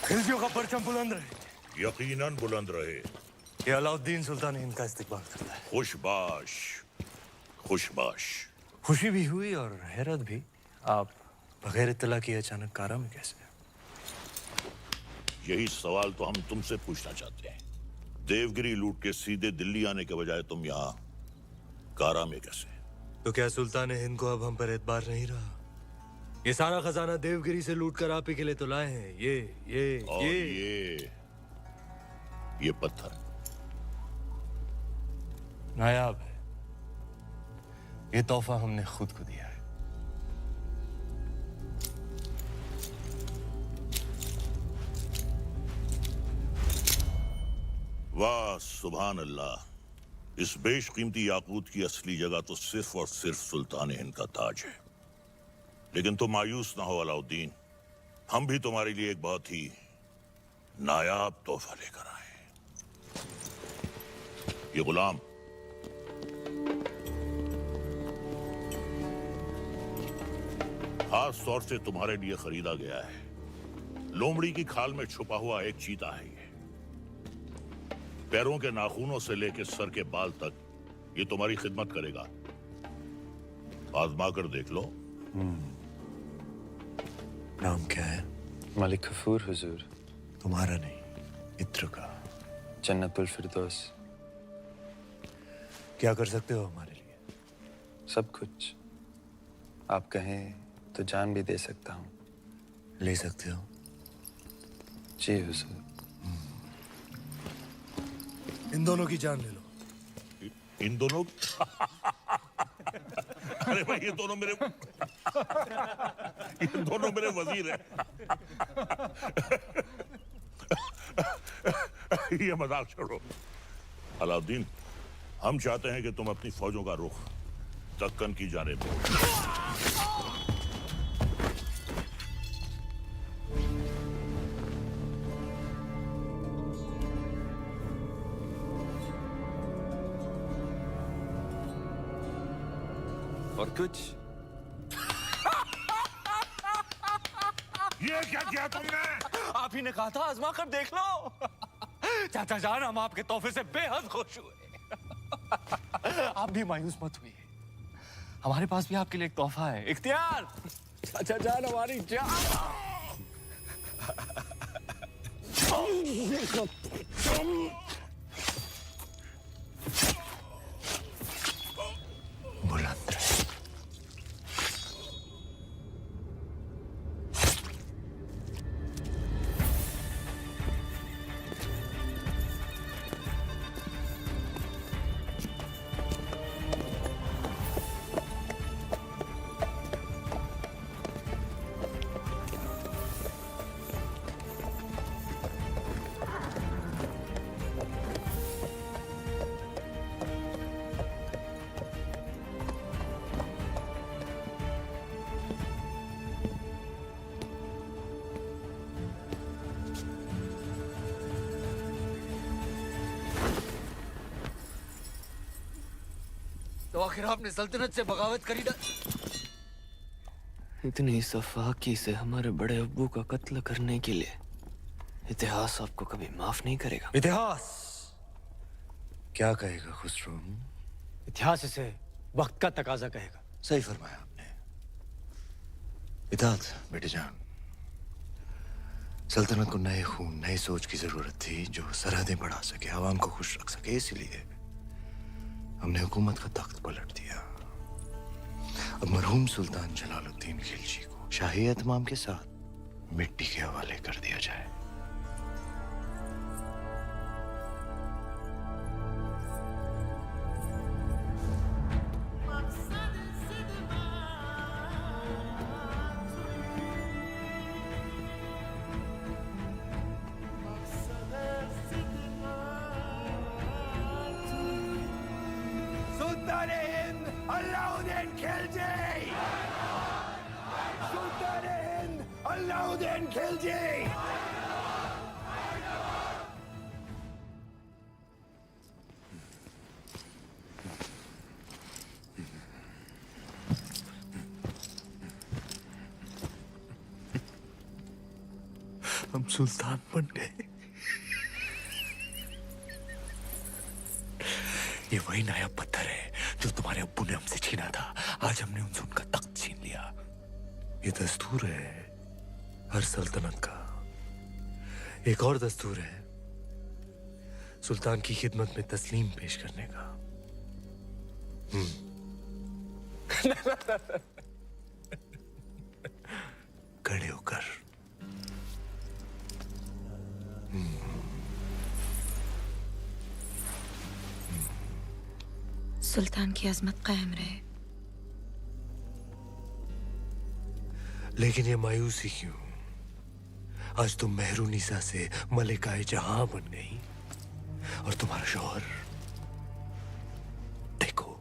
खिलजियों का परचम बुलंद रहे। यकीनन बुलंद रहे। ये अलाउद्दीन सुल्तान इनका इस्तेमाल करता है। खुशबाश, खुशबाश। खुशी भी हुई और हैरत भी। आप बगैर इत्तला किए अचानक कारा में कैसे? यही सवाल तो हम तुमसे पूछना चाहते हैं। देवगिरी लूट के सीधे दिल्ली आने के बजाय तुम यहाँ कारा में कैसे? तो क्या सुल्तान हिंद को अब हम पर एतबार नहीं रहा? ये सारा खजाना देवगिरी से लूट कर आप ही के लिए तो लाए हैं। ये पत्थर नायाब है। ये तोहफा हमने खुद को दिया है। वाह सुभान अल्लाह। इस बेशकीमती याकूत की असली जगह तो सिर्फ और सिर्फ सुल्तान हिंद का ताज है। लेकिन तुम मायूस ना हो अलाउद्दीन, हम भी तुम्हारे लिए एक बहुत ही नायाब तोहफा लेकर आए हैं। ये गुलाम खास तौर से तुम्हारे लिए खरीदा गया है। लोमड़ी की खाल में छुपा हुआ एक चीता है ये। पैरों के नाखूनों से लेकर सर के बाल तक ये तुम्हारी खिदमत करेगा। आजमा कर देख लो। नाम क्या है? मलिक गफूर हुजूर। तुम्हारा नहीं, इत्र का। जन्नतुल फिरदौस। क्या कर सकते हो हमारे लिए? सब कुछ। आप कहें तो जान भी दे सकता हूँ। ले सकते हो? जी हुजूर। इन दोनों की जान ले लो। इन दोनों अरे भाई ये दोनों मेरे वजीर हैं। ये मजाक छोड़ो अलाउद्दीन, हम चाहते हैं कि तुम अपनी फौजों का रुख दक्कन की जानिब दो। और कुछ? ये क्या किया तुमने? आप ही ने कहा था आजमा कर देख लो। चाचा जान, हम आपके तोहफे से बेहद खुश हुए। आप भी मायूस मत हुई। हमारे पास भी आपके लिए एक तोहफा है। इख्तियार, चाचा जान हमारी जान। बुलंद रहे। तो आखिर आपने सल्तनत से बगावत करी ना? इतनी सफाकी से हमारे बड़े अब्बू का कत्ल करने के लिए इतिहास आपको कभी माफ नहीं करेगा। इतिहास क्या कहेगा खुसरो? इतिहास इसे वक्त का तकाजा कहेगा। सही फरमाया आपने। इताअत बेटे जान। सल्तनत को नए खून, नई सोच की जरूरत थी जो सरहदें बढ़ा सके, आवाम को खुश रख सके। इसलिए हमने हुकूमत का तख्त पलट दिया। अब मरहूम सुल्तान जलालुद्दीन खिलजी को शाही एहतमाम के साथ मिट्टी के हवाले कर दिया जाए। Sultan Hind Alauddin Khilji! Sultan Hind Alauddin Khilji! हम सुल्तान बन गए। ये वही नायाब पत्थर है जो तुम्हारे अब्बू ने हमसे छीना था। आज हमने उनसे उनका तख्त छीन लिया। ये दस्तूर है हर सल्तनत का। एक और दस्तूर है सुल्तान की खिदमत में तस्लीम पेश करने का। खड़े होकर। सुल्तान की अजमत कायम रहे। लेकिन ये मायूसी क्यों? आज तुम मेहरुनिसा से मलिकाए जहां बन गई और तुम्हारा शौहर देखो।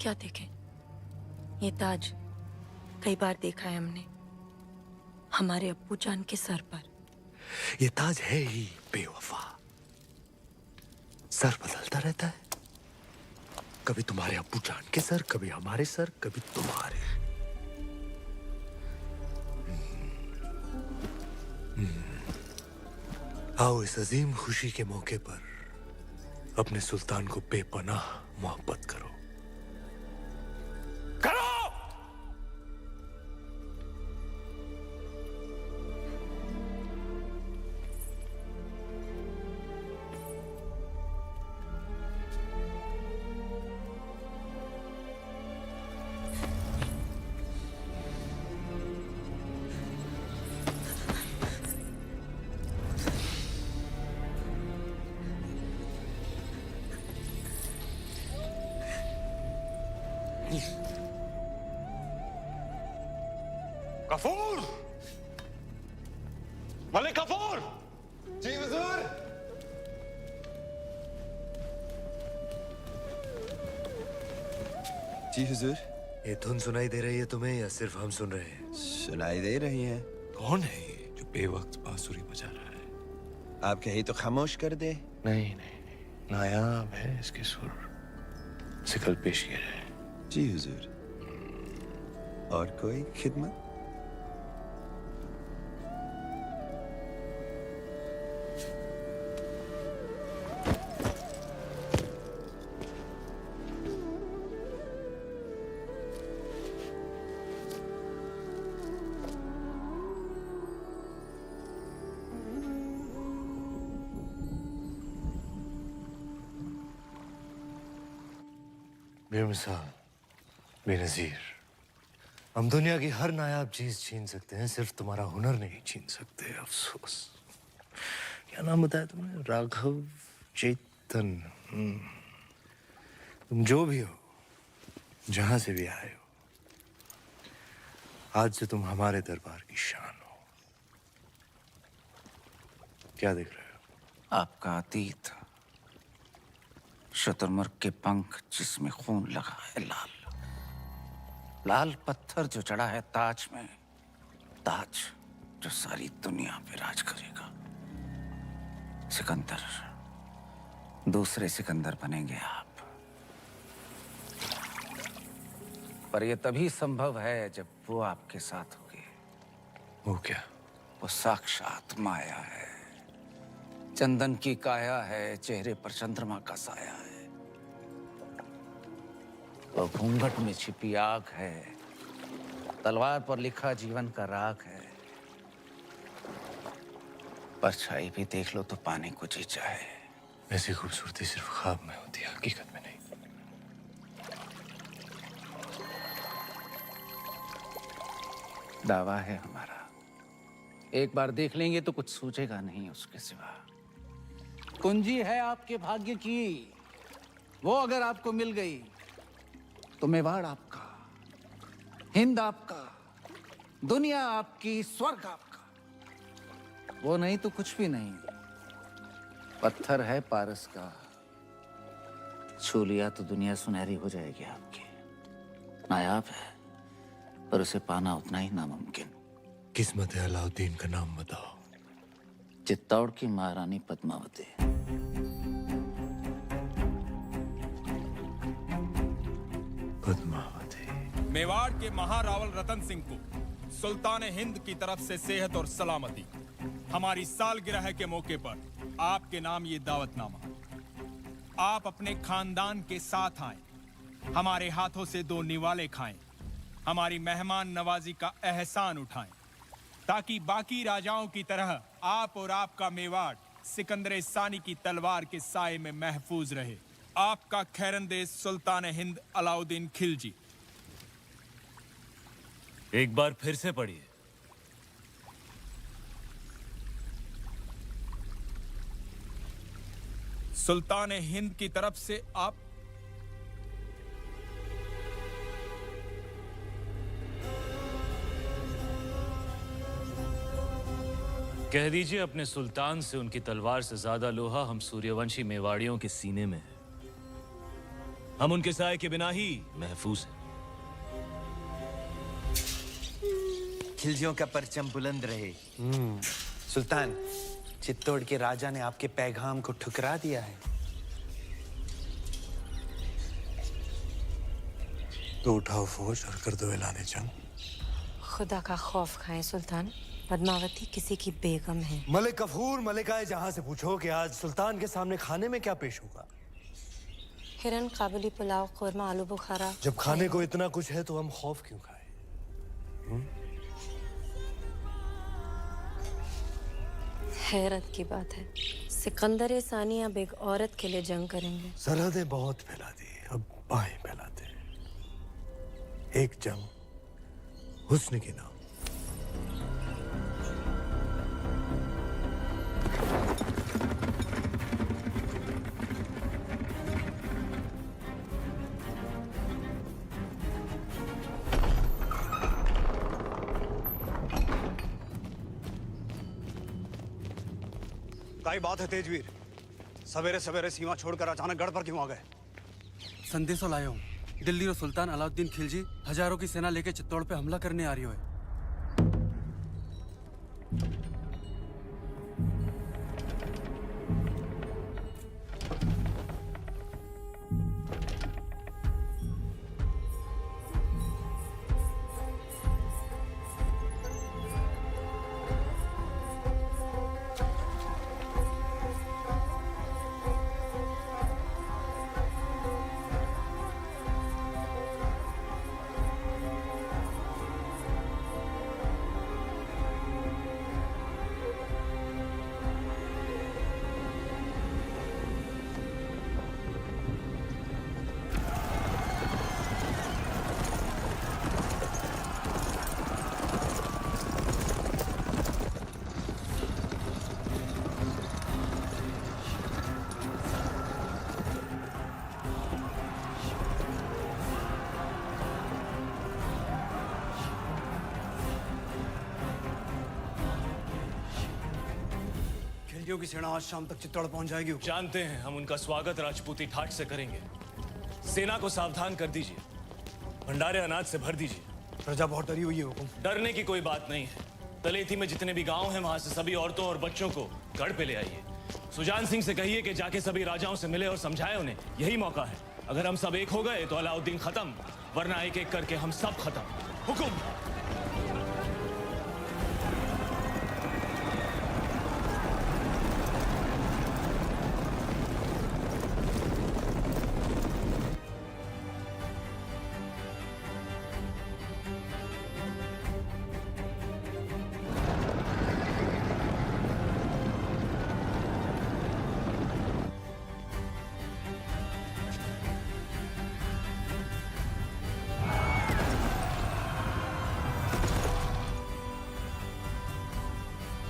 क्या देखें? ये ताज कई बार देखा है हमने हमारे अब्बू जान के सर पर। ये ताज है ही बेवफा। सर बदलता रहता है, कभी तुम्हारे अब्बू जान के सर, कभी हमारे सर, कभी तुम्हारे। आओ इस अजीम खुशी के मौके पर अपने सुल्तान को बेपनाह मोहब्बत करो। गफूर! मलिक गफूर! जी हुजूर। जी हुजूर। ये धुन सुनाई दे रही है तुम्हें या सिर्फ हम सुन रहे हैं? सुनाई दे रही है। कौन है ये जो बेवक्त बांसुरी बजा रहा है? आप कहीं तो खामोश कर दे। नहीं नहीं नहीं, नायाब है इसके सुर। सिकल पेश किया जाए। जी हुजूर। और कोई खिदमत? बेमिसाल, बेनजीर। हम दुनिया की हर नायाब चीज छीन सकते हैं, सिर्फ तुम्हारा हुनर नहीं छीन सकते। अफसोस। क्या नाम बताया तुमने? राघव चेतन। तुम जो भी हो, जहां से भी आए हो, आज से तुम हमारे दरबार की शान हो। क्या देख रहे हो? आपका अतीत, शुतुरमुर्ग के पंख जिसमें खून लगा है, लाल लाल पत्थर जो चढ़ा है ताज में, ताज जो सारी दुनिया पे राज करेगा। सिकंदर, दूसरे सिकंदर बनेंगे आप। पर यह तभी संभव है जब वो आपके साथ होगी। वो क्या? वो साक्षात माया है, चंदन की काया है, चेहरे पर चंद्रमा का साया है। वो घूंघट में छिपी आग है, तलवार पर लिखा जीवन का राग है। परछाई भी देख लो तो पाने को जी चाहे। ऐसी खूबसूरती सिर्फ ख्वाब में होती है, हकीकत में नहीं। दावा है हमारा, एक बार देख लेंगे तो कुछ सूझेगा नहीं उसके सिवा। कुंजी है आपके भाग्य की, वो अगर आपको मिल गई तो मेवाड़ आपका, हिंद आपका, दुनिया आपकी, स्वर्ग आपका। वो नहीं तो कुछ भी नहीं। पत्थर है पारस का, छू लिया तो दुनिया सुनहरी हो जाएगी आपकी। नायाब है पर उसे पाना उतना ही नामुमकिन। किस्मत है अलाउद्दीन का नाम बताओ। चित्तौड़ की महारानी पद्मावती। पद्मावती। मेवाड़ के महारावल रतन सिंह को सुल्तान हिंद की तरफ से सेहत और सलामती। हमारी सालगिरह के मौके पर आपके नाम ये दावतनामा। आप अपने खानदान के साथ आए, हमारे हाथों से 2 निवाले खाएं, हमारी मेहमान नवाजी का एहसान उठाएं, ताकि बाकी राजाओं की तरह आप और आपका मेवाड़ सिकंदर सानी की तलवार के साए में महफूज रहे। आपका खैरंदेश सुल्तान हिंद अलाउद्दीन खिलजी। एक बार फिर से पढ़िए। सुल्तान हिंद की तरफ से आप कह दीजिए अपने सुल्तान से उनकी तलवार से ज्यादा लोहा हम सूर्यवंशी मेवाड़ियों के सीने में है। हम उनके साए के बिना ही महफूज हैं। खिलजियों का परचम बुलंद रहे। सुल्तान, चित्तौड़ के राजा ने आपके पैगाम को ठुकरा दिया है। तो उठाओ फौज और कर दो ऐलान जंग। खुदा का खौफ खाएं सुल्तान, पद्मावती किसी की बेगम है। मलिक गफूर, मलिकाए जहां से पूछो कि आज सुल्तान के सामने खाने में क्या पेश होगा। हिरन, काबुली पुलाव, कोरमा, आलू बुखारा। जब खाने को इतना कुछ है तो हम खौफ क्यों खाएं? हैरत की बात है, सिकंदर सानी अब एक औरत के लिए जंग करेंगे। सरहदें बहुत फैला दी, अब बाहें फैलाते हैं। एक जंग हुस्न के नाम। क्या बात है तेजवीर? सवेरे सवेरे सीमा छोड़कर अचानक गढ़ पर क्यों आ गए? संदेशो लाया हूँ। दिल्ली और सुल्तान अलाउद्दीन खिलजी हजारों की सेना लेकर चित्तौड़ पे हमला करने आ रही है। की सेना आज शाम तक चित्तौड़ पहुंच जाएगी। जानते हैं, हम उनका स्वागत राजपूती ठाट से करेंगे। सेना को सावधान कर दीजिए, भंडारे अनाज से भर दीजिए। प्रजा बहुत डरी हुई है हुकुम। डरने की कोई बात नहीं है। तलेठी में जितने भी गांव हैं, वहां से सभी औरतों और बच्चों को गढ़ पे ले आइए। सुजान सिंह से कहिए कि जाके सभी राजाओं से मिले और समझाए उन्हें, यही मौका है। अगर हम सब एक हो गए तो अलाउद्दीन खत्म, वरना एक एक करके हम सब खत्म। हुकुम।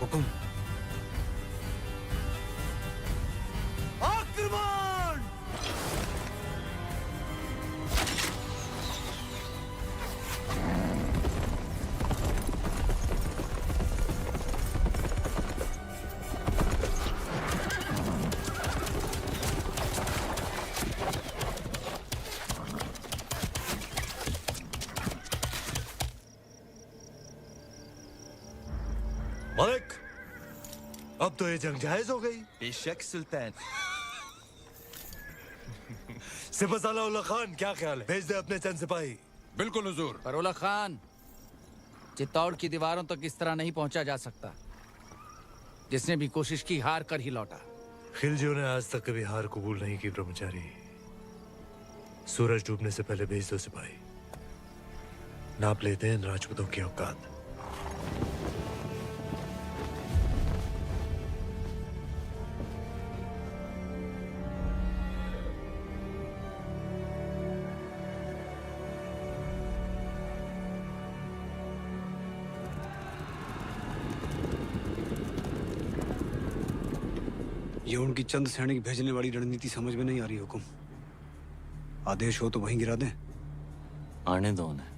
हुकुम। आक्रमण! मलिक, अब तो ये जंग जायज हो गई। बेशक सुल्तान। सिपहसालार उल्ला खान, क्या ख्याल है? भेज दे अपने चंद सिपाही। बिल्कुल हुजूर। पर उल्ला खान, चित्तौड़ की दीवारों तक इस तरह नहीं पहुंचा जा सकता। जिसने भी कोशिश की हार कर ही लौटा। खिलजियों ने आज तक कभी हार कबूल नहीं की ब्रह्मचारी। सूरज डूबने से पहले भेज दो सिपाही, नाप लेते हैं इन राजपूतों की औकात। ये उनकी चंद सैनिक भेजने वाली रणनीति समझ में नहीं आ रही हुकुम। आदेश हो तो वहीं गिरा दें। आने दो उन्हें।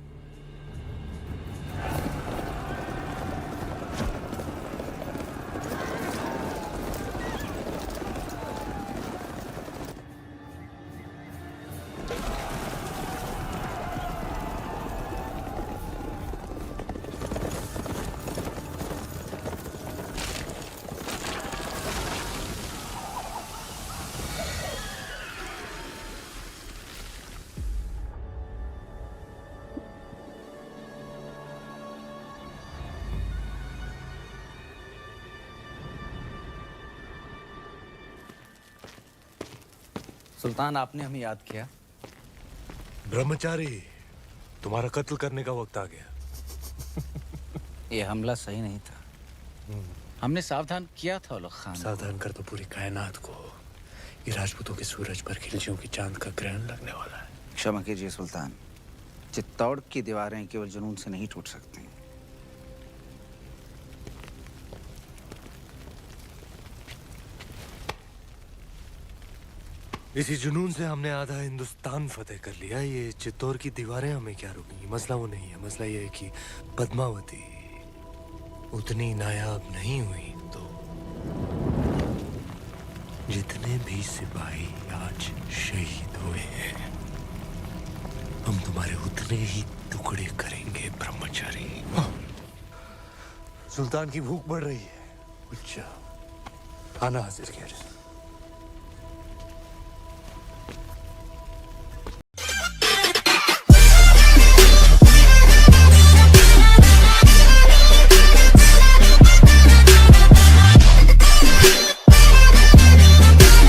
सुल्तान, आपने हमें याद किया। ब्रह्मचारी, तुम्हारा कत्ल करने का वक्त आ गया। ये हमला सही नहीं था। हमने सावधान किया था उलग खान। सावधान कर तो पूरी कायनात को। ये राजपूतों के सूरज पर खिलजियों की चांद का ग्रहण लगने वाला है। क्षमा कीजिए सुल्तान, चित्तौड़ की दीवारें केवल जुनून से नहीं टूट सकती। इसी जुनून से हमने आधा हिंदुस्तान फतेह कर लिया। ये चित्तौड़ की दीवारें हमें क्या रोकेंगी? मसला वो नहीं है। मसला ये है कि पद्मावती उतनी नायाब नहीं हुई तो जितने भी सिपाही आज शहीद हुए हैं, हम तुम्हारे उतने ही टुकड़े करेंगे ब्रह्मचारी। सुल्तान की भूख बढ़ रही है। अच्छा, आना हाजिर किया जाए।